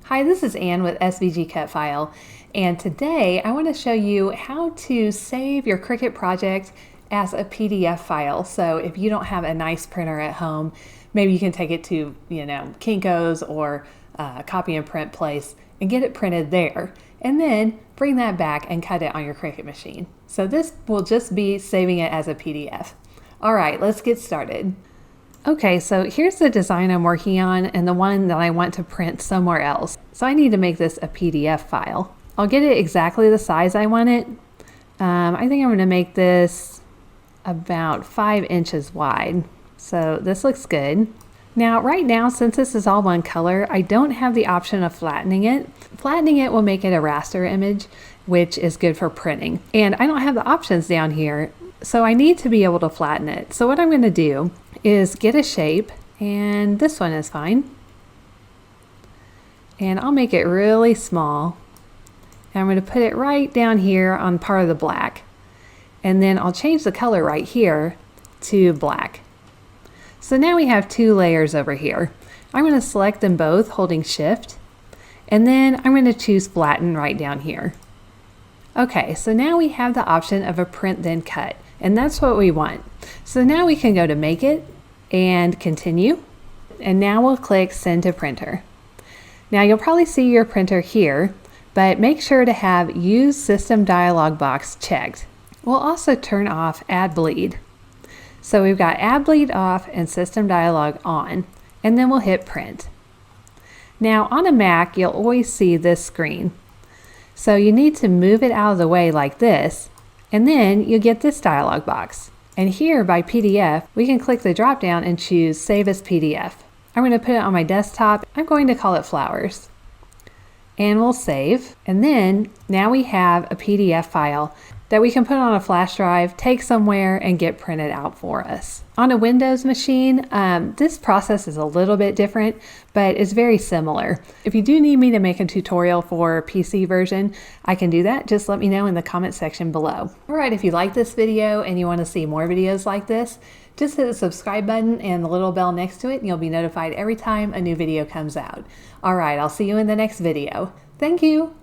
Hi, this is Ann with SVG Cut File, and today I want to show you how to save your Cricut project as a PDF file. So if you don't have a nice printer at home, maybe you can take it to, Kinko's or a copy and print place and get it printed there, and then bring that back and cut it on your Cricut machine. So this will just be saving it as a PDF. All right, let's get started. Okay, so here's the design I'm working on and the one that I want to print somewhere else. So I need to make this a PDF file. I'll get it exactly the size I want it. I think I'm going to make this about 5 inches wide. So this looks good. Now, right now, since this is all one color, I don't have the option of flattening it. Flattening it will make it a raster image, which is good for printing. And I don't have the options down here, so I need to be able to flatten it. So what I'm going to do is get a shape, and this one is fine. And I'll make it really small. And I'm going to put it right down here on part of the black. And then I'll change the color right here to black. So now we have 2 layers over here. I'm going to select them both holding Shift, and then I'm going to choose Flatten right down here. Okay, so now we have the option of a print then cut, and that's what we want. So now we can go to Make It and Continue, and now we'll click Send to Printer. Now you'll probably see your printer here, but make sure to have Use System dialog box checked. We'll also turn off Add Bleed. So we've got Add Bleed off and System dialog on, and then we'll hit Print. Now on a Mac, you'll always see this screen. So you need to move it out of the way like this, and then you get this dialog box. And here by PDF, we can click the drop down and choose Save as PDF. I'm going to put it on my desktop. I'm going to call it Flowers. And we'll save. And then now we have a PDF file that we can put on a flash drive, take somewhere, and get printed out for us. On a Windows machine, this process is a little bit different, but it's very similar. If you do need me to make a tutorial for PC version, I can do that. Just let me know in the comment section below. All right, if you like this video and you want to see more videos like this, just hit the subscribe button and the little bell next to it, and you'll be notified every time a new video comes out. All right, I'll see you in the next video. Thank you.